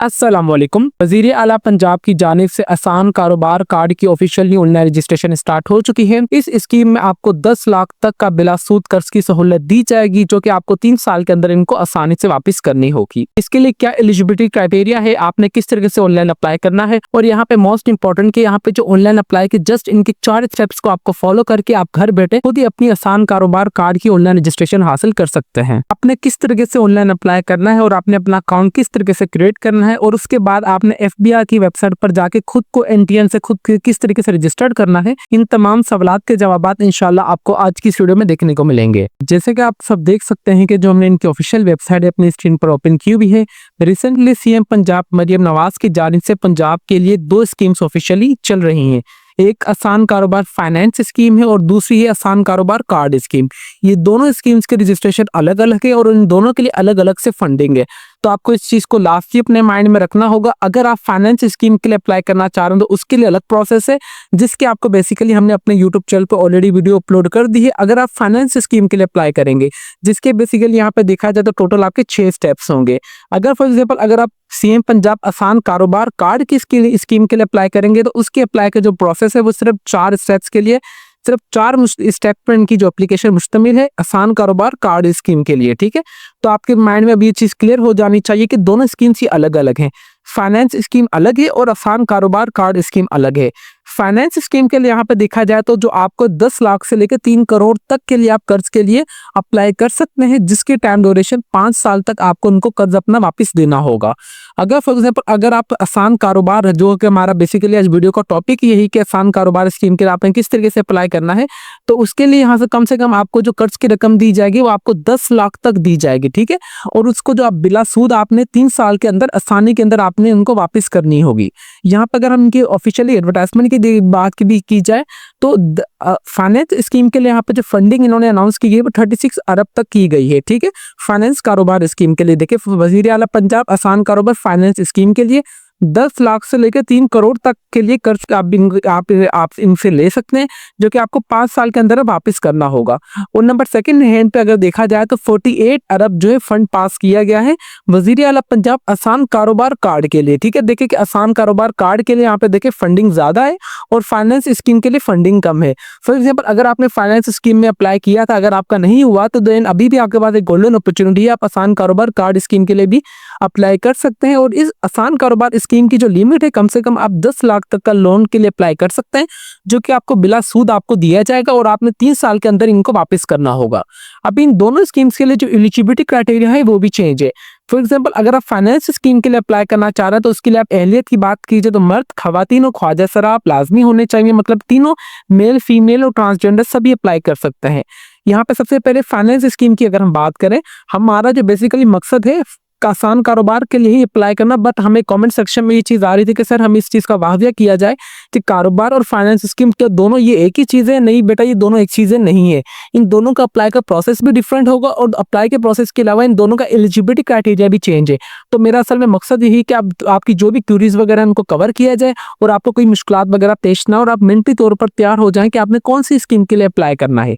अस्सलाम वालेकुम। वज़ीर आला पंजाब की जानिब से आसान कारोबार कार्ड की ऑफिशियली ऑनलाइन रजिस्ट्रेशन स्टार्ट हो चुकी है। इस स्कीम में आपको 10 लाख तक का बिला सूद कर्ज की सहूलत दी जाएगी, जो कि आपको 3 साल के अंदर इनको आसानी से वापस करनी होगी। इसके लिए क्या एलिजिबिलिटी क्राइटेरिया है, आपने किस तरीके से ऑनलाइन अप्लाई करना है, और यहाँ पे मोस्ट इंपॉर्टेंट कि यहाँ पे जो ऑनलाइन अप्लाई के जस्ट इनके 4 स्टेप्स को आपको फॉलो करके आप घर बैठे खुद ही अपनी आसान कारोबार कार्ड की ऑनलाइन रजिस्ट्रेशन हासिल कर सकते हैं। आपने किस तरीके से ऑनलाइन अप्लाई करना है और आपने अपना अकाउंट किस तरीके से क्रिएट करना है, और उसके बाद आपने एफबीआई की वेबसाइट पर जाके खुद को एनटीएन से खुद किस तरीके से रजिस्टर्ड करना है, इन तमाम सवालात के जवाबात इंशाल्लाह आपको आज की इस वीडियो में देखने को मिलेंगे। जैसे कि आप सब देख सकते हैं कि जो हमने इनकी ऑफिशियल वेबसाइट अपनी स्क्रीन पर ओपन की हुई है। रिसेंटली सीएम पंजाब मरियम नवाज की जानिब से पंजाब के लिए 2 स्कीम्स ऑफिशियली चल रही हैं। एक आसान कारोबार फाइनेंस स्कीम है और दूसरी है आसान कारोबार कार्ड स्कीम। ये दोनों स्कीम्स के रजिस्ट्रेशन अलग अलग है और इन दोनों के लिए अलग अलग से फंडिंग है, तो आपको इस चीज को लास्टली अपने माइंड में रखना होगा। अगर आप फाइनेंस स्कीम के लिए अप्लाई करना चाह रहे हो तो उसके लिए अलग प्रोसेस है, जिसके आपको बेसिकली हमने अपने यूट्यूब चैनल पर ऑलरेडी वीडियो अपलोड कर दी है। अगर आप फाइनेंस स्कीम के लिए अप्लाई करेंगे, जिसके बेसिकली यहाँ पे देखा जाए तो टोटल आपके 6 स्टेप्स होंगे। अगर फॉर एग्जाम्पल अगर आप सीएम पंजाब आसान कारोबार कार्ड की स्कीम के लिए अप्लाई करेंगे, तो उसके अप्लाई का जो प्रोसेस है वो सिर्फ 4 स्टेप्स के लिए, सिर्फ 4 स्टेप पर इनकी जो एप्लीकेशन मुश्तमिल है आसान कारोबार कार्ड स्कीम के लिए। ठीक है, तो आपके माइंड में अब ये चीज क्लियर हो जानी चाहिए कि दोनों स्कीम्स ही अलग अलग हैं। फाइनेंस स्कीम अलग है और आसान कारोबार कार्ड स्कीम अलग है। फाइनेंस स्कीम के लिए यहाँ पे देखा जाए तो जो आपको 10 लाख से लेकर 3 करोड़ तक के लिए आप कर्ज के लिए अप्लाई कर सकते हैं, जिसकी टाइम ड्यूरेशन 5 साल तक आपको उनको कर्ज अपना वापस देना होगा। अगर फॉर एग्जाम्पल अगर आप आसान कारोबार, जो कि हमारा बेसिकली आज वीडियो का टॉपिक यही कि आसान कारोबार स्कीम के लिए आपने किस तरीके से अप्लाई करना है, तो उसके लिए यहाँ से कम आपको जो कर्ज की रकम दी जाएगी वो आपको 10 लाख तक दी जाएगी। ठीक है, और उसको जो आप बिला सूद आपने 3 साल के अंदर आसानी के अंदर आपने उनको वापस करनी होगी। यहाँ पर अगर हम इनकी ऑफिशियली एडवर्टाइजमेंट की बात की जाए तो फाइनेंस स्कीम के लिए यहाँ पे जो फंडिंग इन्होंने अनाउंस की गई है वो 36 अरब तक की गई है। ठीक है, फाइनेंस कारोबार स्कीम के लिए देखिए, वजीर आला पंजाब आसान कारोबार फाइनेंस स्कीम के लिए 10 लाख से लेकर 3 करोड़ तक के लिए कर्ज आप इनसे ले सकते हैं, जो कि आपको 5 साल के अंदर वापस करना होगा। और नंबर सेकंड हैंड पे अगर देखा जाए तो 48 अरब जो है फंड पास किया गया है वजीर आला पंजाब आसान कारोबार कार्ड के लिए। ठीक है, देखिए कि आसान कारोबार कार्ड के लिए यहाँ पे देखिए फंडिंग ज्यादा है और फाइनेंस स्कीम के लिए फंडिंग कम है। फॉर एग्जाम्पल अगर आपने फाइनेंस स्कीम में अप्लाई किया था, अगर आपका नहीं हुआ तो देन अभी भी आपके पास एक गोल्डन अपॉर्चुनिटी है, आप आसान कारोबार कार्ड स्कीम के लिए भी अप्लाई कर सकते हैं। और इस आसान कारोबार स्कीम की जो लिमिट है कम से कम आप 10 लाख तक का लोन के लिए अप्लाई कर सकते हैं, जो कि आपको बिला सूद आपको दिया जाएगा और आपने 3 साल के अंदर इनको वापस करना होगा। अब इन दोनों स्कीम्स के लिए जो एलिजिबिलिटी क्राइटेरिया है वो भी चेंज है। फॉर एग्जाम्पल अगर आप फाइनेंस स्कीम के लिए अप्लाई करना चाह रहे हैं तो उसके लिए आप अहलियत की बात कीजिए तो मर्द, खवातीन और ख्वाजा सराफ लाजमी होने चाहिए, मतलब तीनों मेल, फीमेल और ट्रांसजेंडर सभी अप्लाई कर सकते हैं। यहाँ पे सबसे पहले फाइनेंस स्कीम की अगर हम बात करें, हमारा जो बेसिकली मकसद है आसान कारोबार के लिए ही अप्लाई करना, बट हमें कमेंट सेक्शन में ये चीज आ रही थी कि सर हम इस चीज का वाहिया किया जाए कि कारोबार और फाइनेंस स्कीम क्या दोनों ये एक ही चीज है? नहीं बेटा, ये दोनों एक चीजें नहीं है। इन दोनों का अप्लाई का प्रोसेस भी डिफरेंट होगा और अप्लाई के प्रोसेस के अलावा इन दोनों का एलिजिबिलिटी क्राइटेरिया भी चेंज है। तो मेरा असल में मकसद यही कि आपकी जो भी क्यूरीज वगैरह उनको कवर किया जाए और आपको कोई मुश्किलात वगैरह पेश ना, और आप मेंटली तौर पर तैयार हो जाएं कि आपने कौन सी स्कीम के लिए अप्लाई करना है।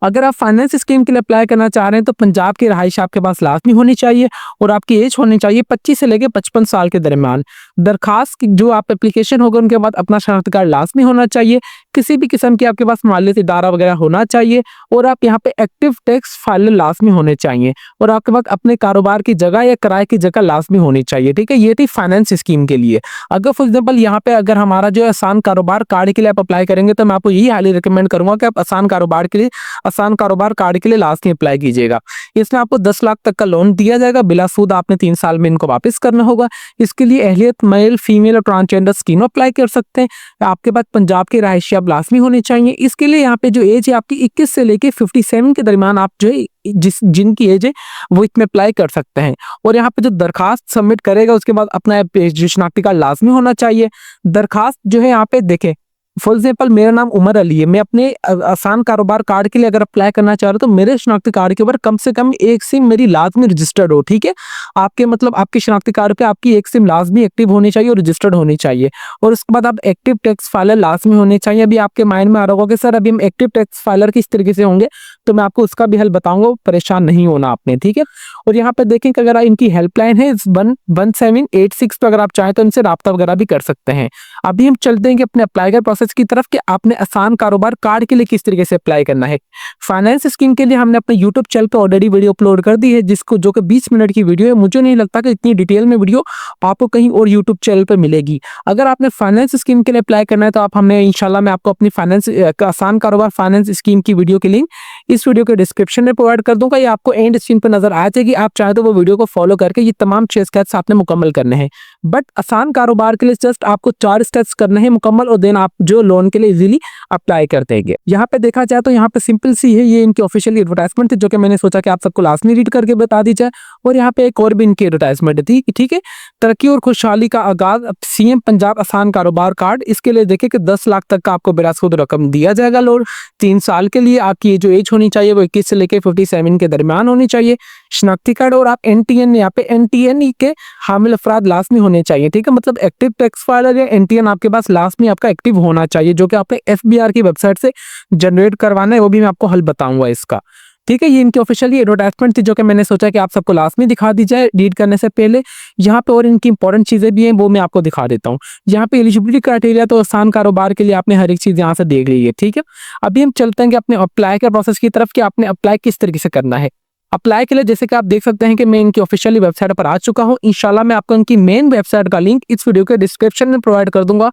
अगर आप फाइनेंस स्कीम के लिए अप्लाई करना चाह रहे हैं तो पंजाब की रहाइश आपके पास लाजमी होनी चाहिए और आपकी एज होनी चाहिए 25 से लेकर 55 साल के दरमियान। दरखास्त की जो आप एप्लीकेशन होगा उनके बाद अपना शनाख्ती कार्ड लाजमी होना चाहिए, किसी भी किस्म की आपके पास मालियत इदारा वगैरह होना चाहिए, और आप यहाँ पे एक्टिव टैक्स फाइल लाजमी होने चाहिए, और आपके पास अपने कारोबार की जगह या किराए की जगह लाजमी होनी चाहिए। ठीक है, ये थी फाइनेंस स्कीम के लिए। अगर फॉर एग्जाम्पल यहाँ पे अगर हमारा जो आसान कारोबार कार्ड के लिए आप अप्लाई करेंगे तो मैं आपको यही हाईली रिकमेंड करूंगा कि आप आसान कारोबार कार्ड के लिए लास्ट में अप्लाई कीजिएगा। इसमें आपको 10 लाख तक का लोन दिया जाएगा, बिला सूद आपने 3 साल में इनको वापस करना होगा। इसके लिए अहलियत मेल, फीमेल और ट्रांसजेंडर तीनों अप्लाई कर सकते हैं। आपके पास पंजाब की रहायशी आप लाजमी होनी चाहिए। इसके लिए यहाँ पे जो एज है आपकी 21 से लेके 57 के दरमियान आप जो है जिनकी एज है वो इसमें अप्लाई कर सकते हैं। और यहाँ पे जो दरखास्त सबमिट करेगा उसके बाद अपना जो शनाख्ती कार्ड लाजमी होना चाहिए। दरखास्त जो है यहाँ पे देखें फॉर एग्जाम्पल मेरा नाम उमर अली है, मैं अपने आसान कारोबार कार्ड के लिए अगर अप्लाई करना चाह रहा हूँ तो मेरे शनाख्ती कार्ड के ऊपर कम से कम एक सिम मेरी लाजमी रजिस्टर्ड हो। ठीक है, आपके मतलब आपके शनाख्ती कार्ड पे आपकी एक सिम लाजमी एक्टिव होनी चाहिए और रजिस्टर्ड होनी चाहिए। और उसके बाद आप एक्टिव टैक्स फाइलर लाजमी होने चाहिए। अभी आपके माइंड में आ रहा होगा कि सर अभी हम एक्टिव टैक्स फाइलर किस तरीके से होंगे, तो मैं आपको उसका भी हल बताऊंगा, परेशान नहीं होना आपने। ठीक है, और यहाँ पे देखें कि अगर इनकी हेल्पलाइन है 1786 पे, अगर आप चाहें तो इनसे राब्ता वगैरह भी कर सकते हैं। अभी हम चलते हैं कि अपने अप्लाई कर प्रोसेस की तरफ कि आपने आसान कारोबार कार्ड के लिए किस तरीके से अप्लाई करना है। फाइनेंस स्कीम के लिए हमने अपने यूट्यूब चैनल पे ऑलरेडी वीडियो अपलोड कर दी है, जिसको जो कि 20 मिनट की वीडियो है। मुझे नहीं लगता कि इतनी डिटेल में वीडियो आपको कहीं और यूट्यूब चैनल पर मिलेगी। अगर आपने फाइनेंस स्कीम के लिए अप्लाई करना है तो आप हमने इंशाल्लाह मैं आपको अपनी फाइनेंस आसान कारोबार फाइनेंस स्कीम की वीडियो की लिंक इस वीडियो के डिस्क्रिप्शन में प्रोवाइड कर दूंगा, या आपको एंड स्क्रीन पर नजर आ जाएगी। आप चाहे तो वो वीडियो को फॉलो करके ये तमाम 6 स्टेप्स आपने मुकम्मल करने हैं। बट आसान कारोबार के लिए जस्ट आपको 4 स्टेप्स करने हैं मुकम्मल, और देन आप जो लोन के लिए इजीली अप्लाई कर देंगे। यहाँ पे देखा जाए तो यहाँ पे सिंपल सी है, ये इनकी ऑफिशियल एडवर्टाइजमेंट थी जो कि मैंने सोचा कि आप सबको लाजमी रीड करके बता दी जाए। और यहाँ पे एक और भी इनकी एडवर्टाइजमेंट थी। ठीक है, तरक्की और खुशहाली का आगाज सीएम पंजाब आसान कारोबार कार्ड, इसके लिए देखिए कि 10 लाख तक का आपको बेरासूद रकम दिया जाएगा लोन 3 साल के लिए। आपकी जो एज होनी चाहिए वो 21 से लेकर 57 के दरमियान होनी चाहिए। शनाख्ती कार्ड और आप एनटीएन, यहाँ पे एनटीएन के हामिल अफराद लाजमी होने चाहिए। ठीक है, मतलब एक्टिव टैक्स फाइलर या एनटीएन आपके पास लाजमी आपका एक्टिव होना चाहिए, जो कि आपने एफबीआर की वेबसाइट से जनरेट करवाना है, वो भी मैं आपको हल बताऊंगा इसका। ठीक है, ये इनकी ऑफिशियली एडवर्टाइजमेंट थी जो कि मैंने सोचा कि आप सबको लाजमी दिखा दी जाए रीड करने से पहले। यहाँ पे और इनकी इंपॉर्टेंट चीजें भी हैं, वो मैं आपको दिखा देता हूँ। यहाँ पे एलिजिबिलिटी क्राइटेरिया तो आसान कारोबार के लिए आपने हर एक चीज यहाँ से देख ली है। ठीक है, अभी हम चलते हैं कि अपने अप्लाई के प्रोसेस की तरफ कि आपने अप्लाई किस तरीके से करना है। अप्लाई के लिए जैसे कि आप देख सकते हैं कि मैं इनकी ऑफिशियली वेबसाइट पर आ चुका हूँ। इंशाल्लाह मैं आपको इनकी मेन वेबसाइट का लिंक इस वीडियो के डिस्क्रिप्शन में प्रोवाइड कर दूंगा,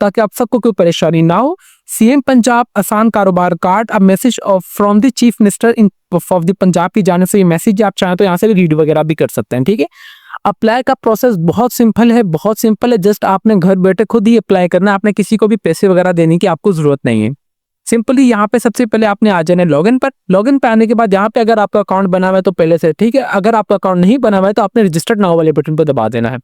ताकि आप सबको कोई परेशानी ना हो। सीएम पंजाब आसान कारोबार card, a message from the chief minister in of the Punjab की जाने से ये मैसेज आप चाहें तो यहाँ से रीड वगैरह भी कर सकते हैं। ठीक है, अप्लाई का प्रोसेस बहुत सिंपल है, बहुत सिंपल है। जस्ट आपने घर बैठे खुद ही अप्लाई करना है, आपने किसी को भी पैसे वगैरह देने की आपको जरूरत नहीं है। सिंपली यहाँ पे सबसे पहले आपने आ जाना है लॉगिन पर। लॉगिन पे आने के बाद यहाँ पे अगर आपका अकाउंट बना हुआ है तो पहले से ठीक है, अगर आपका अकाउंट नहीं बना हुआ है तो आपने रजिस्टर्ड नाउ वाले बटन पर दबा देना है।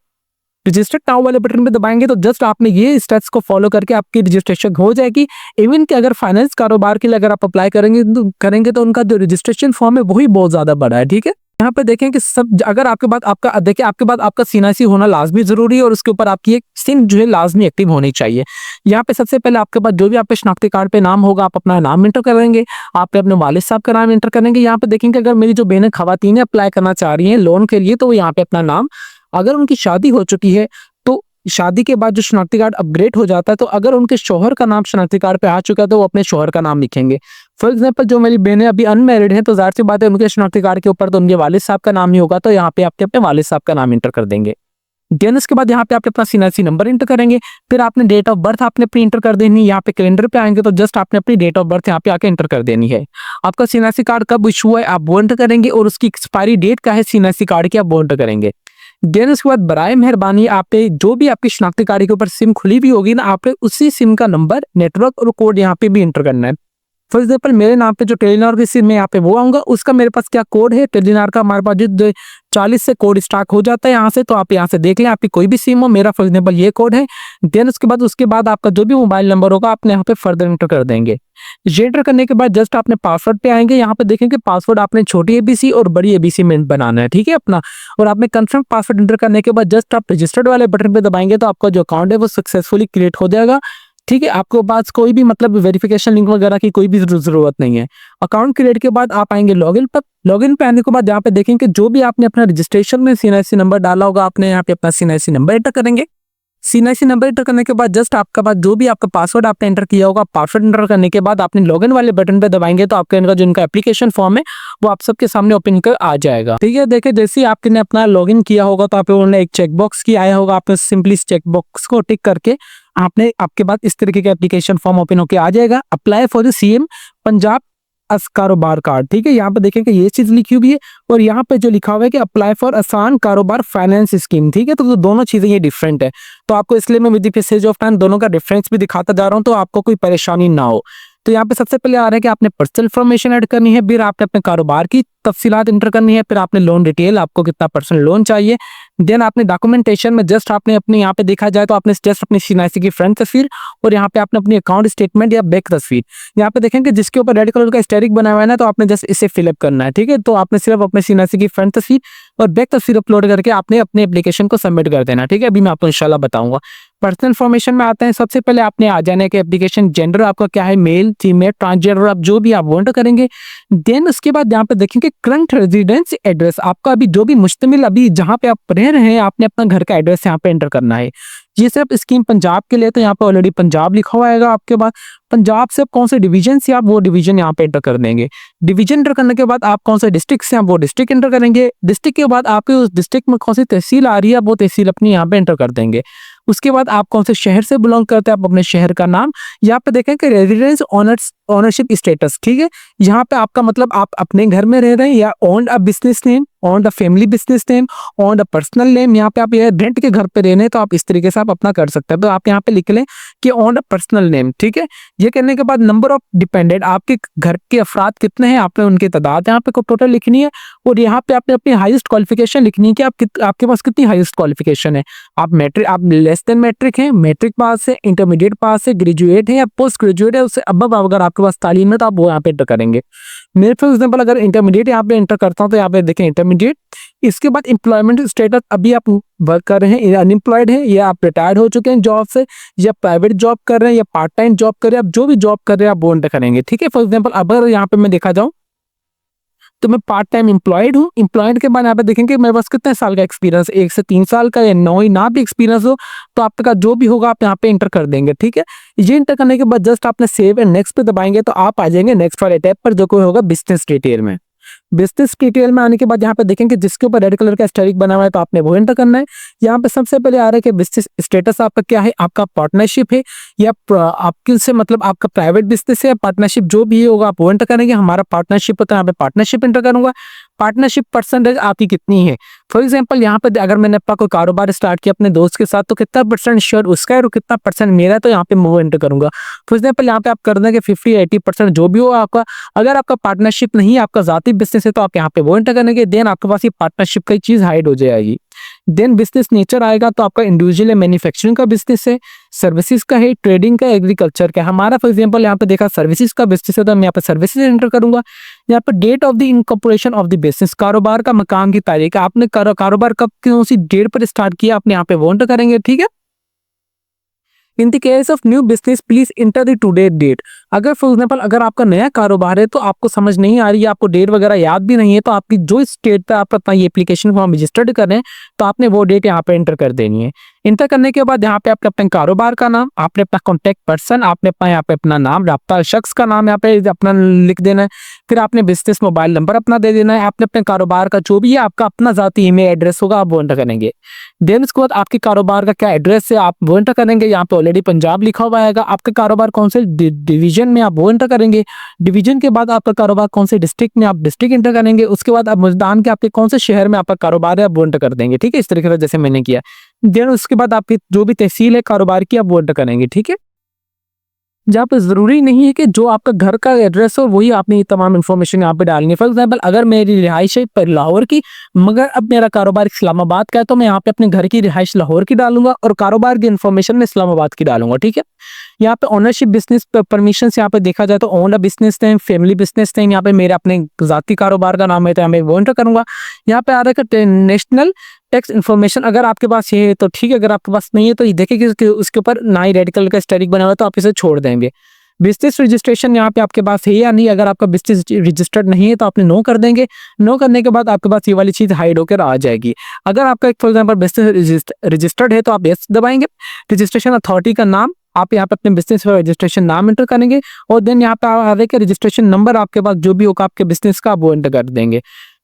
रजिस्टर्ड नाउ वाले बटन पे दबाएंगे तो जस्ट आपने ये स्टेप्स को फॉलो करके आपकी रजिस्ट्रेशन हो जाएगी। इवन कि अगर फाइनेंस कारोबार के लिए अगर आप अप्लाई करेंगे तो उनका जो रजिस्ट्रेशन फॉर्म है वही बहुत ज्यादा बड़ा है। ठीक है, यहाँ पे देखें कि सब अगर आपके बाद आपका सीएनआईसी होना लाजमी जरूरी है, और उसके ऊपर आपकी एक सिम जो है लाजमी एक्टिव होनी चाहिए। यहाँ पे सबसे पहले आपके पास जो भी आपके शनाख्ती कार्ड पे नाम होगा आप अपना नाम इंटर करेंगे, आप अपने वालिद साहब का नाम इंटर करेंगे। यहाँ पे देखेंगे अगर मेरी जो बहनें खवातीन अप्लाई करना चाह रही हैं लोन के लिए तो वो यहाँ पे अपना नाम, अगर उनकी शादी हो चुकी है तो शादी के बाद जो शनाख्ती कार्ड अपग्रेड हो जाता है तो अगर उनके शोहर का नाम शनाख्ती कार्ड पे आ चुका है तो वो अपने शोहर का नाम लिखेंगे। फॉर एग्जांपल जो मेरी बहनें अभी अनमैरिड हैं तो जाहिर सी बात है उनके शनाख्ती कार्ड के ऊपर तो उनके वालिद साहब का नाम ही होगा, तो यहाँ पे आपके अपने वालिद साहब का नाम इंटर कर देंगे। देन उसके बाद यहाँ पे आप अपना सीएनआईसी नंबर इंटर करेंगे, फिर आपने डेट ऑफ बर्थ आपने अपनी इंटर कर देनी है। यहाँ पे कैलेंडर पे आएंगे तो जस्ट आपने अपनी डेट ऑफ बर्थ यहाँ पे आके इंटर कर देनी है। आपका सीएनआईसी कार्ड कब इशू हुआ है आप वो इंटर करेंगे, और उसकी एक्सपायरी डेट का है सीएनआईसी कार्ड की आप वो इंटर करेंगे। देन उसके बाद बराए मेहरबानी आप पे जो भी आपकी शनाख्ती कार्ड के ऊपर सिम खुली भी होगी ना, आप उसी सिम का नंबर, नेटवर्क और कोड यहाँ पे भी इंटर करना है। फॉर एग्जाम्पल मेरे नाम पे जो टेलीनॉर की सिम है यहाँ पे वो आऊंगा, उसका मेरे पास क्या कोड है टेलीनॉर का, हमारे पास जो 40 से कोड स्टार्ट हो जाता है यहाँ से, तो आप यहाँ से देख लें आपकी कोई भी सिम हो, मेरा फॉर एग्जाम्पल ये कोड है। देन उसके बाद आपका जो भी मोबाइल नंबर होगा आपने यहाँ पे फर्दर इंटर कर देंगे। ये इंटर करने के बाद जस्ट आपने पासवर्ड पे आएंगे, यहाँ पे देखेंगे पासवर्ड आपने छोटी एबीसी और बड़ी एबीसी में बनाना है। ठीक है अपना, और आपने कंफर्म पासवर्ड इंटर करने के बाद जस्ट आप रजिस्टर्ड वाले बटन पे दबाएंगे तो आपका जो अकाउंट है वो सक्सेसफुली क्रिएट हो जाएगा। ठीक है, आपको पास कोई भी मतलब वेरिफिकेशन लिंक वगैरह की कोई भी जरूरत नहीं है। अकाउंट क्रिएट के बाद आप आएंगे लॉगिन पर। लॉगिन पे आने के बाद यहाँ पे देखेंगे जो भी आपने अपना रजिस्ट्रेशन में सीएनआईसी नंबर डाला होगा आपने यहाँ पे अपना सीएनआईसी नंबर एंटर करेंगे। सीएनआईसी नंबर एंटर करने के बाद जस्ट आपका पास जो भी आपका पासवर्ड आपने एंटर किया होगा, पासवर्ड एंटर करने के बाद आपने लॉगिन वाले बटन पे दबाएंगे तो आपका इनका जो इनका एप्लीकेशन फॉर्म है वो आप सबके सामने ओपन कर आ जाएगा। ठीक है, देखिए जैसे ही आपने अपना लॉगिन किया होगा तो आपने एक चेकबॉक्स की आया होगा, आपने सिंपली इस चेकबॉक्स को टिक करके आपके बाद इस तरीके का एप्लीकेशन फॉर्म ओपन होकर आ जाएगा। Apply for the CM Punjab कारोबार कार्ड। ठीक है, यहाँ पे देखेंगे ये चीज लिखी हुई है और यहाँ पे जो लिखा हुआ है कि अप्लाई फॉर आसान कारोबार फाइनेंस स्कीम। ठीक है, तो दोनों चीजें ये डिफरेंट है, तो आपको इसलिए मैं with the passage of time दोनों का डिफरेंस भी दिखाता जा रहा हूँ तो आपको कोई परेशानी ना हो। तो यहाँ पे सबसे पहले आ रहा है कि आपने पर्सनल इन्फॉर्मेशन ऐड करनी है, फिर आपने अपने कारोबार की तफसीलात इंटर करनी है। फिर आपने लोन डिटेल, आपको कितना परसेंट लोन चाहिए। देन आपने डॉक्यूमेंटेशन में जस्ट आपने अपने यहाँ पे देखा जाए तो आपने जस्ट अपनी CNIC की फ्रंट तस्वीर और यहाँ पे आपने अपनी अकाउंट स्टेटमेंट या बैक तस्वीर, यहाँ पे देखेंगे जिसके ऊपर रेड कलर का स्टेरिक बना हुआ है ना, तो आपने जस्ट इसे फिलअप करना है। ठीक है, तो आपने सिर्फ अपने CNIC की फ्रंट तस्वीर और बैक तस्वीर अपलोड करके आपने अपने एप्लीकेशन को सबमिट कर देना। ठीक है, अभी मैं आपको इंशाल्लाह बताऊंगा। पर्सनल इन्फॉर्मेशन में आते हैं। सबसे पहले आपने आ जाना है कि एप्लीकेशन जेंडर आपका क्या है, मेल, फीमेल, ट्रांसजेंडर, आप जो भी आप वांट करेंगे। देन उसके बाद यहाँ पे देखेंगे करंट रेजिडेंस एड्रेस, आपका अभी जो भी मुश्तमिल अभी जहाँ पे आप रह रहे हैं, आपने अपना घर का एड्रेस यहाँ पे एंटर करना है। ये सिर्फ स्कीम पंजाब के लिए, तो यहाँ पे ऑलरेडी पंजाब लिखा हुआ आएगा आपके पास। पंजाब से आप कौन से डिवीजन से आप वो डिवीजन यहाँ पे एंटर कर देंगे। डिवीजन एंटर करने के बाद आप कौन से डिस्ट्रिक्ट से आप वो डिस्ट्रिक्ट एंटर करेंगे। डिस्ट्रिक्ट के बाद आपके उस डिस्ट्रिक्ट में कौन सी तहसील आ रही है, वो तहसील अपनी यहाँ पे एंटर कर देंगे। उसके बाद आप कौन से शहर से बिलोंग करते हैं, आप अपने शहर का नाम। यहाँ पे देखें कि रेजिडेंस ओनरशिप स्टेटस। ठीक है, यहाँ पे आपका मतलब आप अपने घर में रह रहे हैं या owned a business name, owned a family business name, owned a personal name. यहाँ पे आप ये रेंट के घर पे रहने, तो आप इस तरीके से आप अपना कर सकते हैं। तो आप यहाँ पे लिख लें कि ओन्ड अ पर्सनल नेम। ठीक है, ये करने के बाद नंबर ऑफ डिपेंडेंट, आपके घर के अफराद कितने हैं, आपने उनकी तादाद यहाँ पे टोटल लिखनी है। और यहाँ पे आपने अपनी हाईएस्ट क्वालिफिकेशन लिखनी है कि आपके पास कितनी हाईएस्ट क्वालिफिकेशन है। आप मैट्रिक, आप लेस देन मैट्रिक है, मैट्रिक पास है, इंटरमीडिएट पास है, ग्रेजुएट है या पोस्ट ग्रेजुएट है, उससे अबव अगर आपके पास तालीम है तो आप वो यहाँ पे एंटर करेंगे। मेरे फॉर एग्जाम्पल अगर इंटरमीडिएट यहाँ पे एंटर करता हूँ तो यहाँ पे देखें इंटरमीडिएट। इसके बाद एम्प्लॉयमेंट स्टेटस, अभी आप वर्क कर रहे हैं, अनएम्प्लॉयड है या आप रिटायर्ड हो चुके हैं जॉब से, या प्राइवेट जॉब कर रहे हैं या पार्ट टाइम जॉब कर रहे हैं, आप जो भी जॉब कर रहे हैं आप वो एंटर करेंगे। ठीक है, फॉर एग्जाम्पल अगर यहाँ पे मैं देखा जाऊँ तो मैं पार्ट टाइम एम्प्लॉयड हूँ। एम्प्लॉयड के बाद यहाँ पे देखेंगे मेरे पास कितने साल का एक्सपीरियंस, 1 से 3 साल का या 9 ही ना भी एक्सपीरियंस हो, तो आपका जो भी होगा आप यहाँ पे इंटर कर देंगे। ठीक है, ये इंटर करने के बाद जस्ट आपने सेव एंड नेक्स्ट पे दबाएंगे तो आप आ जाएंगे नेक्स्ट वाले टैब पर, जो कोई होगा बिजनेस डिटेल में। बिजनेस डिटेल में आने के बाद यहाँ पे देखेंगे जिसके ऊपर रेड कलर का स्टेरिक बना हुआ है, तो आपने वो एंटर करना है। यहाँ पे सबसे पहले आ रहा है कि बिजनेस स्टेटस आपका क्या है, आपका पार्टनरशिप है या आपके से मतलब आपका प्राइवेट बिजनेस है, पार्टनरशिप जो भी होगा आप वो एंटर करेंगे। हमारा पार्टनरशिप होता है, यहाँ पे पार्टनरशिप एंटर करूंगा। पार्टनरशिप परसेंटेज आपकी कितनी है, फॉर एग्जांपल यहाँ पे अगर मैंने अपना कोई कारोबार स्टार्ट किया अपने दोस्त के साथ, तो कितना परसेंट शेयर उसका है और कितना परसेंट मेरा है, तो यहाँ पे मैं वो एंटर करूंगा। फॉर एग्जांपल यहाँ पे आप कर देंगे 50-80% जो भी हो आपका। अगर आपका पार्टनरशिप नहीं है, आपका जाती बिजनेस है, तो आप यहाँ पे वो एंटर करेंगे। देन आपके पास ये पार्टनरशिप की चीज हाइड हो जाएगी। देन बिजनेस नेचर आएगा, तो आपका इंडिविजुअल है, मैन्युफैक्चरिंग का बिजनेस है, सर्विसेज का है, ट्रेडिंग का, एग्रीकल्चर का। हमारा फॉर एग्जांपल यहाँ पे देखा सर्विसेज का बिजनेस है, तो मैं यहाँ पे सर्विसेज एंटर करूंगा। यहाँ पे date of the incorporation of the business, कारोबार का मकाम की तारीख, आपने कारोबार कब कौन सी डेट पर स्टार्ट किया, आपने यहाँ पे वो एंटर करेंगे। ठीक है, in the case of new business please enter the today date. अगर फॉर एग्जांपल अगर आपका नया कारोबार है तो आपको समझ नहीं आ रही है, आपको डेट वगैरह याद भी नहीं है, तो आपकी जो स्टेट पे आप अपना ये एप्लीकेशन फॉर्म रजिस्टर्ड कर रहे हैं, तो आपने वो डेट यहाँ पे एंटर कर देनी है। इंटर करने के बाद यहाँ पे आपने अपने कारोबार का नाम, आपने अपना कॉन्टैक्ट पर्सन, आपने अपना यहाँ पे अपना नाम, राब्ता शख्स का नाम यहाँ पे अपना लिख देना है। फिर आपने बिजनेस मोबाइल नंबर अपना दे देना है। आपने अपने कारोबार का जो भी है आपका अपना जाती ईमेल एड्रेस होगा आप वो एंटर करेंगे। देन उसके बाद आपके कारोबार का क्या एड्रेस है आप वो एंटर करेंगे। यहाँ पे ऑलरेडी पंजाब लिखा हुआ आएगा। आपका कारोबार कौन से डिवीजन में आप वो एंटर करेंगे। डिवीजन के बाद आपका कारोबार कौन से डिस्ट्रिक्ट में आप डिस्ट्रिक्ट एंटर करेंगे। उसके बाद आप मुल्तान के आपके कौन से शहर में आपका कारोबार है आप वो एंटर कर देंगे। ठीक है, इस तरीके से जैसे मैंने किया। देन उसके बाद आपकी जो भी तहसील है कारोबार की आप वो एंटर करेंगे। ठीक है, जहाँ पे जरूरी नहीं है कि जो आपका घर का एड्रेस हो वही आपने ये तमाम इन्फॉर्मेशन यहाँ पे डालनी है। फॉर एग्जांपल अगर मेरी रिहाइश है पर लाहौर की, मगर अब मेरा कारोबार इस्लामाबाद का है, तो मैं यहाँ पे अपने घर की रिहाइश लाहौर की डालूंगा और कारोबार की इन्फॉर्मेशन में इस्लामाबाद की डालूंगा। ठीक है, यहाँ पे ओनरशिप बिजनेस परमिशन यहाँ पे देखा जाए तो own business name, family business name, यहाँ पे मेरे अपने जाती कारोबार का नाम है तो मैं वो एंटर करूंगा। यहाँ पे आ रहा है नेशनल टैक्स इन्फॉर्मेशन, अगर आपके पास ये है तो ठीक है, अगर आपके पास नहीं है तो ये देखिए कि उसके ऊपर ना ही रेड कलर का स्टेरिक बना हुआ है तो आप इसे छोड़ देंगे। बिजनेस रजिस्ट्रेशन यहाँ पे आपके पास है या नहीं, अगर आपका बिजनेस रजिस्टर्ड नहीं है तो आपने नो कर देंगे। नो करने के बाद आपके पास ये वाली चीज हाइड होकर आ जाएगी। अगर आपका फॉर एग्जाम्पल बिजनेस रजिस्टर्ड है तो आप यस दबाएंगे। रजिस्ट्रेशन अथॉरिटी का नाम आप यहाँ पे अपने बिजनेस रजिस्ट्रेशन नाम एंटर करेंगे और देन यहाँ पे आ रहा है कि रजिस्ट्रेशन नंबर आपके पास जो भी होगा आपके बिजनेस का वो एंटर कर देंगे।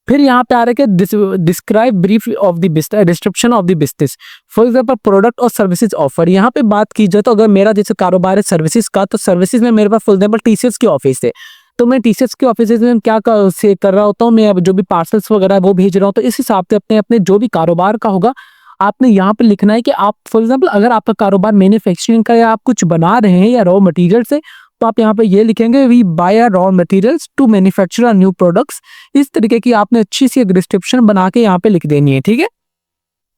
फिर यहाँ पे आ रहा है कि describe brief of the business, description of the business, for example product और सर्विसेज ऑफर। यहाँ पे बात की जाए तो अगर मेरा जैसे कारोबार है सर्विसेज का, तो सर्विसेज में मेरे पास फॉर एग्जांपल टीसीएस की ऑफिस है, तो मैं टीसीएस के ऑफिस में क्या से कर रहा होता हूँ, मैं अब जो भी पार्सल्स वगैरह है वो भेज रहा हूँ। तो इस हिसाब से अपने अपने जो भी कारोबार का होगा आपने यहाँ पे लिखना है कि आप फॉर एग्जांपल अगर आपका कारोबार मैन्युफैक्चरिंग का या आप कुछ बना रहे हैं या रॉ मटेरियल से, तो आप यहाँ पे ये लिखेंगे we buy raw materials to manufacture new products. इस तरीके की आपने अच्छी सी एक डिस्क्रिप्शन बना के यहाँ पे लिख देनी है, ठीक है।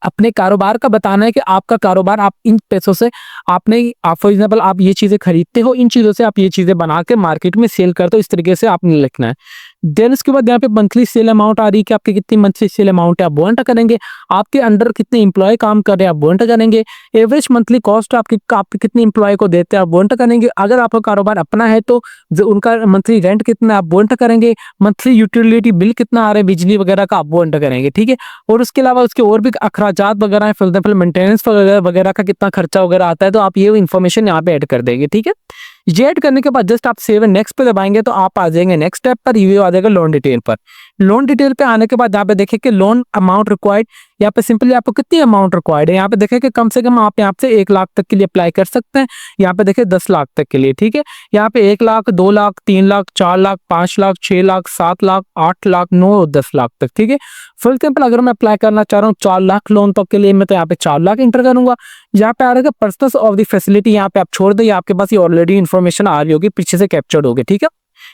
अपने कारोबार का बताना है कि आपका कारोबार आप इन पैसों से आपने आप फॉर एग्जाम्पल आप ये चीज़ें खरीदते हो, इन चीज़ों से आप ये चीज़ें बना के मार्केट में सेल करते हो, इस तरीके से आपने लिखना है। देन उसके बाद यहाँ पे मंथली सेल अमाउंट आ रही है कि आपकी कितनी मंथली सेल अमाउंट है, आप वो एंटर करेंगे। आपके अंडर कितने एम्प्लॉय काम कर रहे हैं, आप वो एंटर करेंगे। एवरेज मंथली कॉस्ट आपके कितने एम्प्लॉय को देते हैं, आप वो एंटर करेंगे। अगर आपका कारोबार अपना है तो जो उनका मंथली रेंट कितना है, आप वो एंटर करेंगे। मंथली यूटिलिटी बिल कितना आ रहा है बिजली वगैरह का, आप वो एंटर करेंगे, ठीक है। और उसके अलावा उसके और भी अखराजात वगैरह है, फॉर एग्जाम्पल मेंटेनेंस वगैरह का कितना खर्चा वगैरह आता है, तो आप ये इन्फॉर्मेशन यहाँ पे ऐड कर देंगे, ठीक है। ये ऐड करने के बाद जस्ट आप सेव एंड नेक्स्ट पे दबाएंगे तो आप आ जाएंगे नेक्स्ट स्टेप पर, ये आ जाएगा लोन डिटेल पर। लोन डिटेल पे आने के बाद यहाँ पे देखें कि लोन अमाउंट रिक्वायर्ड, यहाँ पे सिंपली आपको कितनी अमाउंट रिक्वायर्ड है, यहाँ पे देखें कि कम से कम आप यहाँ से 1 लाख तक के लिए अप्लाई कर सकते हैं। यहाँ पे देखें 10 लाख तक के लिए, ठीक है। यहाँ पे 1 लाख, 2 लाख, 3 लाख, 4 लाख, 5 लाख, 6 लाख, 7 लाख, 8 लाख, 9 और 10 लाख तक, ठीक है। फॉर एग्जाम्पल अगर मैं अप्लाई करना चाह रहा हूँ 4 लाख लोन तक के लिए, मैं तो यहाँ पे 4 लाख इंटर करूंगा। यहाँ पे आ रहा है पर्पस ऑफ द फैसिलिटी, यहाँ पे आप छोड़ दें, आपके पास ये ऑलरेडी इन्फॉर्मेशन आ रही होगी, पीछे से कैप्चर्ड होगी, ठीक है।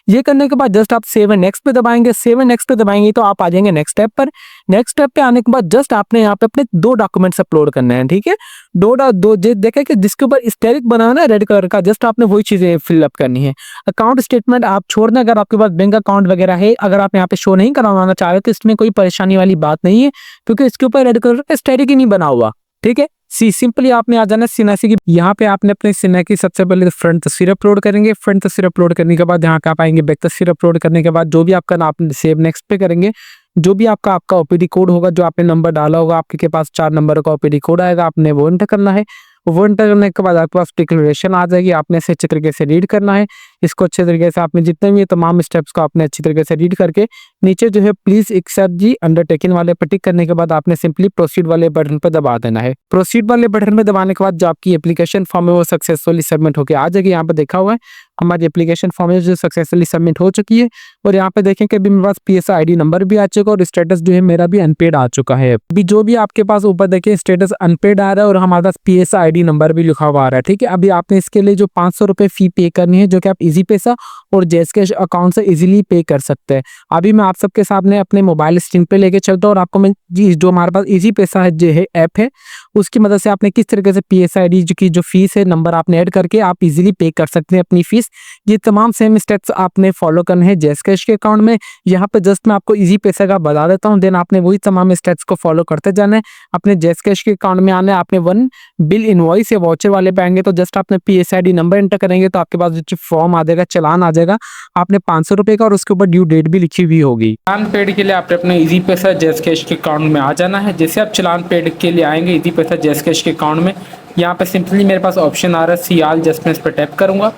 ये करने के बाद जस्ट आप सेव एंड नेक्स्ट पे दबाएंगे। सेव एंड नेक्स्ट पे दबाएंगे तो आप आ जाएंगे नेक्स्ट स्टेप पर। नेक्स्ट स्टेप पे आने के बाद जस्ट आपने यहाँ पे अपने 2 डॉक्यूमेंट्स अपलोड करने हैं, ठीक है। दो देखे कि जिसके ऊपर स्टेरिक बनाना है रेड कलर का, जस्ट आपने वही चीजें फिलअप करनी है। अकाउंट स्टेटमेंट आप छोड़ दें, अगर आपके पास बैंक अकाउंट वगैरह है, अगर आप यहाँ पे शो नहीं करवाना चाह रहे तो इसमें कोई परेशानी वाली बात नहीं है, क्योंकि इसके ऊपर रेड कलर का स्टेरिक ही नहीं बना हुआ, ठीक है। सिंपली आपने आ जाना सिन्हासी की, यहाँ पे आपने अपने सिन्हा की सबसे पहले फ्रंट तस्वीर अपलोड करेंगे। फ्रंट तस्वीर अपलोड करने के बाद यहाँ पे आप आएंगे बैक तस्वीर अपलोड करने के बाद जो भी आपका नाम सेव नेक्स्ट पे करेंगे, जो भी आपका ओपीडी कोड होगा, जो आपने नंबर डाला होगा, आपके पास 4 नंबर का ओपीडी कोड आएगा, आपने वो एंटर करना है। वो एंटर करने के बाद आपके पास डिक्लेरेशन आ जाएगी, आपने इसे अच्छे तरीके से रीड करना है। इसको अच्छे तरीके से आपने जितने भी तमाम स्टेप्स को आपने अच्छी तरीके से रीड करके नीचे जो है प्लीज एक्सेप्ट जी अंडरटेकिंग वाले पर टिक करने के बाद आपने सिंपली प्रोसीड वाले बटन पर दबा देना है। प्रोसीड वाले बटन पर दबाने के बाद जो आपकी एप्लीकेशन फॉर्म है वो सक्सेसफुली सबमिट होकर आ जाएगी। यहाँ पे देखा हुआ है हमारी एप्लीकेशन फॉर्म है जो सक्सेसफुली सबमिट हो चुकी है। और यहाँ पे देखें कि अभी मेरे पास PSI ID नंबर भी आ चुका है और स्टेटस जो है मेरा भी अनपेड आ चुका है। अभी जो भी आपके पास ऊपर देखें स्टेटस अनपेड आ रहा है और हमारे पास PSI ID नंबर भी लिखा हुआ आ रहा है, ठीक है। अभी आपने इसके लिए जो 500 रुपये फी पे करनी है, जो कि आप इजी पैसा और जैज़कैश अकाउंट से इजीली पे कर सकते हैं। अभी मैं आप सबके सामने अपने मोबाइल स्क्रीन पे लेके चलता हूँ और आपको मैं जी जो हमारे पास इजी पैसा है जो है ऐप है, उसकी मदद से आपने किस तरीके से PSI ID की जो फीस है नंबर आपने ऐड करके आप इजीली पे कर सकते हैं अपनी फीस। ये तमाम सेम स्टेप्स आपने फॉलो करने हैं जैज़कैश के अकाउंट में। यहाँ पे जस्ट मैं आपको इजी पैसा का बता देता हूँ, देन आपने वही तमाम स्टेप्स को फॉलो करते जाना है। अपने जैज़कैश के अकाउंट में आना है, आपने 1 बिल इनवॉइस या वाउचर वाले पे आएंगे तो जस्ट आपने PSI ID नंबर एंटर करेंगे तो आपके पास जो फॉर्म आ जाएगा, चलान आ जाएगा, आपने 500 रुपये का और उसके ऊपर ड्यू डेट भी लिखी हुई होगी। चलान पेड के लिए आपने अपने इजी पैसा जैज़कैश के अकाउंट में आ जाना है। जैसे आप चलान पेड के लिए आएंगे इजी पैसा जैज़कैश के अकाउंट में, यहाँ पे सिंपली मेरे पास ऑप्शन आ रहा है सियाल, जस्ट मैं इस पर टैप करूँगा।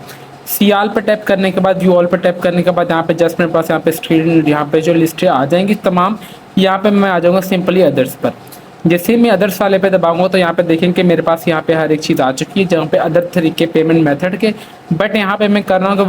सियाल पर टैप करने के बाद व्यू ऑल पर टैप करने के बाद यहाँ पे जस्ट मेरे पास यहाँ पे स्क्रीन यहाँ पे जो लिस्ट आ जाएंगी तमाम, यहाँ पे मैं आ जाऊँगा सिंपली अदर्स पर। जैसे मैं अदर्स वाले पे दबाऊंगा तो यहाँ पे देखेंगे कि मेरे पास यहाँ पे हर एक चीज़ आ चुकी है जहाँ पे अदर तरीके पेमेंट मेथड के, बट यहाँ पे मैं कर रहा हूँ कि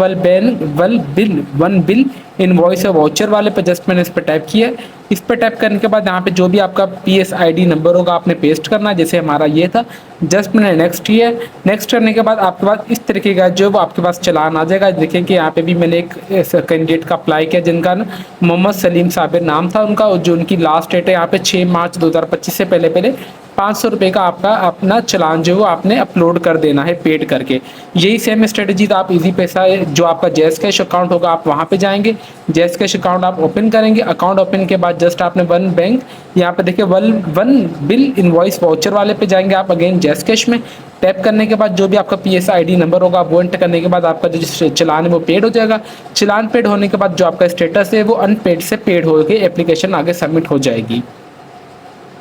वन बिल इनवॉइस और वाउचर वाले पे जस्ट मैंने इस पर टैप किया। इस पर टैप करने के बाद यहाँ पे जो भी आपका PSI ID नंबर होगा आपने पेस्ट करना है, जैसे हमारा ये था। जस्ट मैंने नेक्स्ट किया। नेक्स्ट करने के बाद आपके पास इस तरीके का जो आपके पास चलान आ जाएगा। देखें कि यहाँ पे भी मैंने एक कैंडिडेट का अप्लाई किया जिनका मोहम्मद सलीम साबिर नाम था उनका, जो उनकी लास्ट डेट है यहाँ पे 6 मार्च 2025 से पहले 500 रुपये का आपका अपना चलान जो आपने अपलोड कर देना है पेड करके। यही सेम स्ट्रेटजी तो आप इजी पैसा जो आपका जैज़कैश अकाउंट होगा आप वहाँ पे जाएंगे, जैज़कैश अकाउंट आप ओपन करेंगे। अकाउंट ओपन के बाद जस्ट आपने 1 बैंक यहाँ पे देखिए 1 बिल इनवॉइस वाउचर वाले पे जाएंगे आप अगेन जैज़कैश में। टैप करने के बाद जो भी आपका PSI ID नंबर होगा वो एंटर करने के बाद आपका जो चलान है वो पेड हो जाएगा। चलान पेड होने के बाद जो आपका स्टेटस है वो अनपेड से पेड होकर एप्लीकेशन आगे सबमिट हो जाएगी।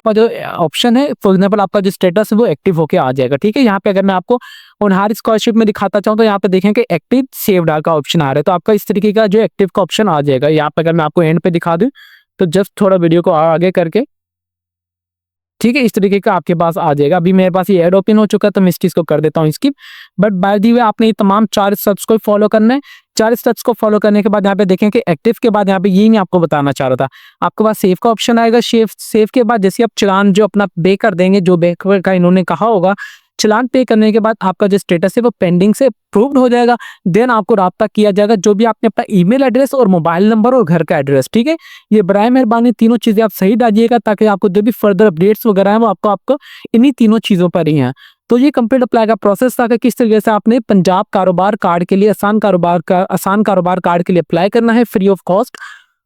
जो ऑप्शन है फॉर एग्जाम्पल आपका जो स्टेटस है वो एक्टिव होके आ जाएगा, ठीक है। यहाँ पे अगर मैं आपको होनहार स्कॉलरशिप में दिखाता चाहूँ तो यहाँ पे देखें कि एक्टिव सेव्ड का ऑप्शन आ रहा है, तो आपका इस तरीके का जो एक्टिव का ऑप्शन आ जाएगा। यहाँ पे अगर मैं आपको एंड पे दिखा दूँ तो जस्ट थोड़ा वीडियो को आगे करके, ठीक है, इस तरीके का आपके पास आ जाएगा। अभी मेरे पास ये ऐड ओपन हो चुका है तो मैं इस चीज़ को कर देता हूँ स्किप। बट बाय दी वे आपने ये तमाम 4 स्टेप्स को फॉलो करना है। 4 स्टेप्स को फॉलो करने के बाद यहाँ पे देखें कि एक्टिव के बाद यहाँ पे यही मैं आपको बताना चाह रहा था, आपके पास सेव का ऑप्शन आएगा। सेव के बाद जैसे आप चलान जो अपना पे कर देंगे, जो बैंक का इन्होंने कहा होगा चलान पे करने के बाद आपका जो स्टेटस है वो पेंडिंग से अप्रूव्ड हो जाएगा। देन आपको राब्ता किया जाएगा, जो भी आपने अपना ईमेल एड्रेस और मोबाइल नंबर और घर का एड्रेस, ठीक है। ये बराए मेहरबानी तीनों चीजें आप सही डालिएगा, ताकि आपको जो भी फर्दर अपडेट्स वगैरह है वो आपको इन्हीं तीनों चीजों पर ही है। तो ये कंप्लीट अप्लाई का प्रोसेस था कि किस तरीके से आपने पंजाब कारोबार कार्ड के लिए, आसान कारोबार कार्ड के लिए अप्लाई करना है फ्री ऑफ कॉस्ट।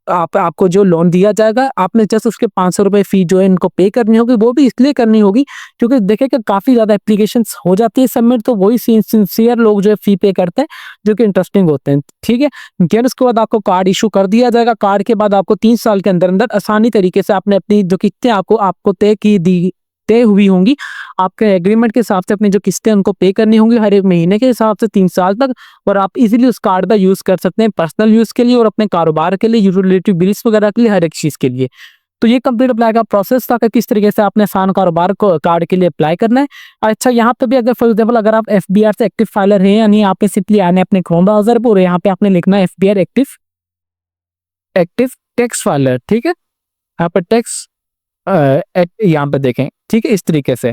आपको जो लोन दिया जाएगा, आपने जस्ट उसके 500 रुपए फी जो है इनको पे करनी होगी। वो भी इसलिए करनी होगी क्योंकि देखें कि काफी ज्यादा एप्लीकेशंस हो जाती है सबमिट, तो वही सिंसियर लोग जो है फी पे करते हैं, जो कि इंटरेस्टिंग होते हैं, ठीक है। फिर उसके बाद आपको कार्ड इशू कर दिया जाएगा। कार्ड के बाद आपको 3 साल के अंदर अंदर आसानी तरीके से आपने अपनी जो किस्तें आपको तय हुई होंगी, आपके एग्रीमेंट के हिसाब से अपनी जो किस्तें उनको पे करनी होंगी हर एक महीने के हिसाब से 3 साल तक। और आप इजीली उस कार्ड का यूज कर सकते हैं पर्सनल यूज के लिए और अपने कारोबार के लिए, यूटिलिटी बिल्स वगैरह के लिए, हर एक चीज के लिए। तो ये कंप्लीट अप्लाई का प्रोसेस था कि किस तरीके से आपने आसान कारोबार को कार्ड के लिए अप्लाई करना है। अच्छा, यहाँ पे भी अगर फॉर एग्जाम्पल अगर आप FBR से एक्टिव फाइलर हैं, यानी यहाँ पे सिंपली आने अपने क्रोम ब्राउजर पर, यहाँ पे आपने लिखना है FBR एक्टिव टैक्स फाइलर, ठीक है। यहाँ पर टैक्स यहाँ पे देखें, ठीक है, इस तरीके से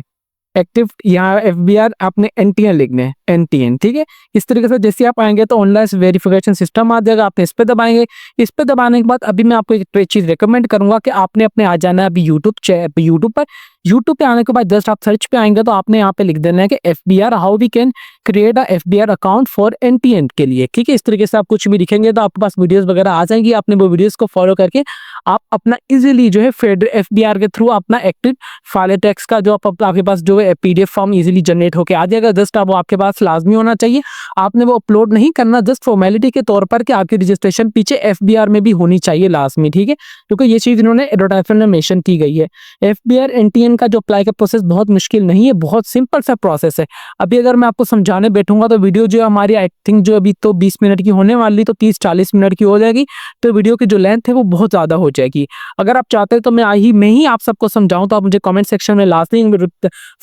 एक्टिव, यहाँ FBR आपने NTN लिखने हैं, NTN, ठीक है। इस तरीके से जैसे आप आएंगे तो ऑनलाइन वेरिफिकेशन सिस्टम आ जाएगा, आपने इस पे दबाएंगे। इस पे दबाने के बाद अभी मैं आपको एक चीज रिकमेंड करूंगा कि आपने अपने आ जाना है अभी यूट्यूब पे आने के बाद जस्ट आप सर्च पे आएंगे तो आपने यहाँ पे लिख देना है कि FBR how we can create a FBR account for NTN के लिए, ठीक है। इस तरीके से आप कुछ भी लिखेंगे तो आपके पास वीडियोस वगैरह आ जाएंगी। आपने वो वीडियोस को फॉलो करके आप अपना इजीली जो है FBR के थ्रू अपना एक्टिव फाइलर टैक्स का जो आपके पास जो है PDF फॉर्म इजीली जनरेट होकर आ जाएगा। जस्ट आप वो आपके पास लाजमी होना चाहिए, आपने वो अपलोड नहीं करना, जस्ट फॉर्मेलिटी के तौर पर कि आपकी रजिस्ट्रेशन पीछे FBR में भी होनी चाहिए लाजमी, ठीक है, क्योंकि ये चीज इन्होंने एडवर्टाइजमेंट में मेंशन की गई है। FBR NTN का जो अप्लाई का प्रोसेस बहुत मुश्किल नहीं है, बहुत सिंपल सा प्रोसेस है। अभी अगर मैं आपको समझाने बैठूंगा तो वीडियो जो हमारी आई थिंक जो अभी तो 20 मिनट की होने वाली, तो 30-40 मिनट की हो जाएगी, तो वीडियो की जो लेंथ है वो बहुत ज्यादा हो जाएगी। अगर आप चाहते हैं तो मैं ही आप सबको समझाऊं, तो आप मुझे कमेंट सेक्शन में लाजमी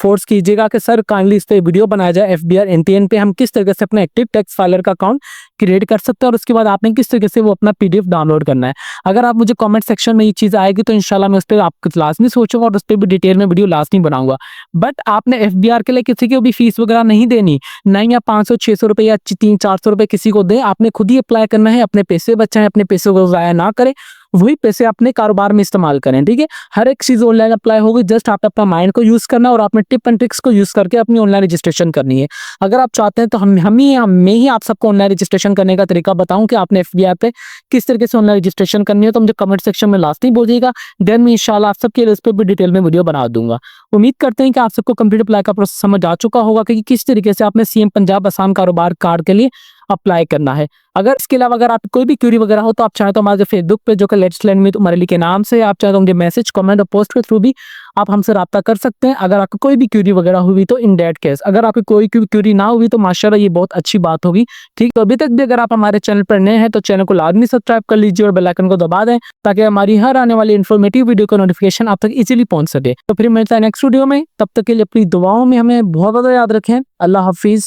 फोर्स कीजिएगा कि सर काइंडली इस पे वीडियो बनाया जाए FBR NTN पे हम किस तरीके से अपना एक्टिव टैक्स फाइलर का अकाउंट क्रिएट कर सकते हैं, और उसके बाद आपने किस तरीके से वो अपना PDF डाउनलोड करना है। अगर आप मुझे कमेंट सेक्शन में ये चीज़ आएगी तो इंशाल्लाह मैं उस पर आपको लाजमी सोचूंगा और उस पर भी डिटेल में वीडियो लाजमी बनाऊंगा। बट आपने FBR के लिए किसी को भी फीस वगैरह नहीं देनी, नहीं आप 500-600 रुपये या 300-400 रुपये किसी को दें, आपने खुद ही अप्लाई करना है। अपने पैसे बचाएं, अपने पैसे को ज़ाया ना करें, वही पैसे अपने कारोबार में इस्तेमाल करें, ठीक है। हर एक चीज ऑनलाइन अप्लाई होगी, जस्ट आप अपना माइंड को यूज करना और अपने टिप एंड ट्रिक्स को यूज करके अपनी ऑनलाइन रजिस्ट्रेशन करनी है। अगर आप चाहते हैं तो मैं ही आप सबको ऑनलाइन रजिस्ट्रेशन करने का तरीका बताऊं कि आपने FBR पे किस तरीके से ऑनलाइन रजिस्ट्रेशन करनी है, तो मुझे कमेंट सेक्शन में लास्ट ही बोलिएगा, देन मैं इंशाल्लाह आप सबके लिए इस पर भी डिटेल में वीडियो बना दूंगा। उम्मीद करते हैं कि आप सबको कंप्लीट अप्लाई का प्रोसेस समझ आ चुका होगा कि किस तरीके से आपने CM पंजाब आसान कारोबार कार्ड के लिए अप्लाई करना है। अगर इसके अलावा अगर आप कोई भी क्यूरी वगैरह हो तो आप चाहे तो हमारे फेसबुक पे जो कि let's learn with Umar Ali के नाम से, आप चाहे तो मुझे मैसेज, कमेंट और पोस्ट के थ्रू भी आप हमसे रब्ता कर सकते हैं। अगर आपको कोई भी क्यूरी वगैरह हुई तो इन डेट केस, अगर आपकी कोई क्यूरी ना हुई तो माशाल्लाह ये बहुत अच्छी बात होगी, ठीक। तो अभी तक भी अगर आप हमारे चैनल पर नए हैं तो चैनल को लाजमी सब्सक्राइब कर लीजिए और बेल आइकन को दबा दें, ताकि हमारी हर आने वाली इन्फॉर्मेटिव वीडियो का नोटिफिकेशन आप तक इजीली पहुंच सके। तो फिर मिलता है नेक्स्ट वीडियो में, तब तक के लिए अपनी दुआओं में हमें बहुत ज़्यादा याद रखें। अल्लाह हाफिज।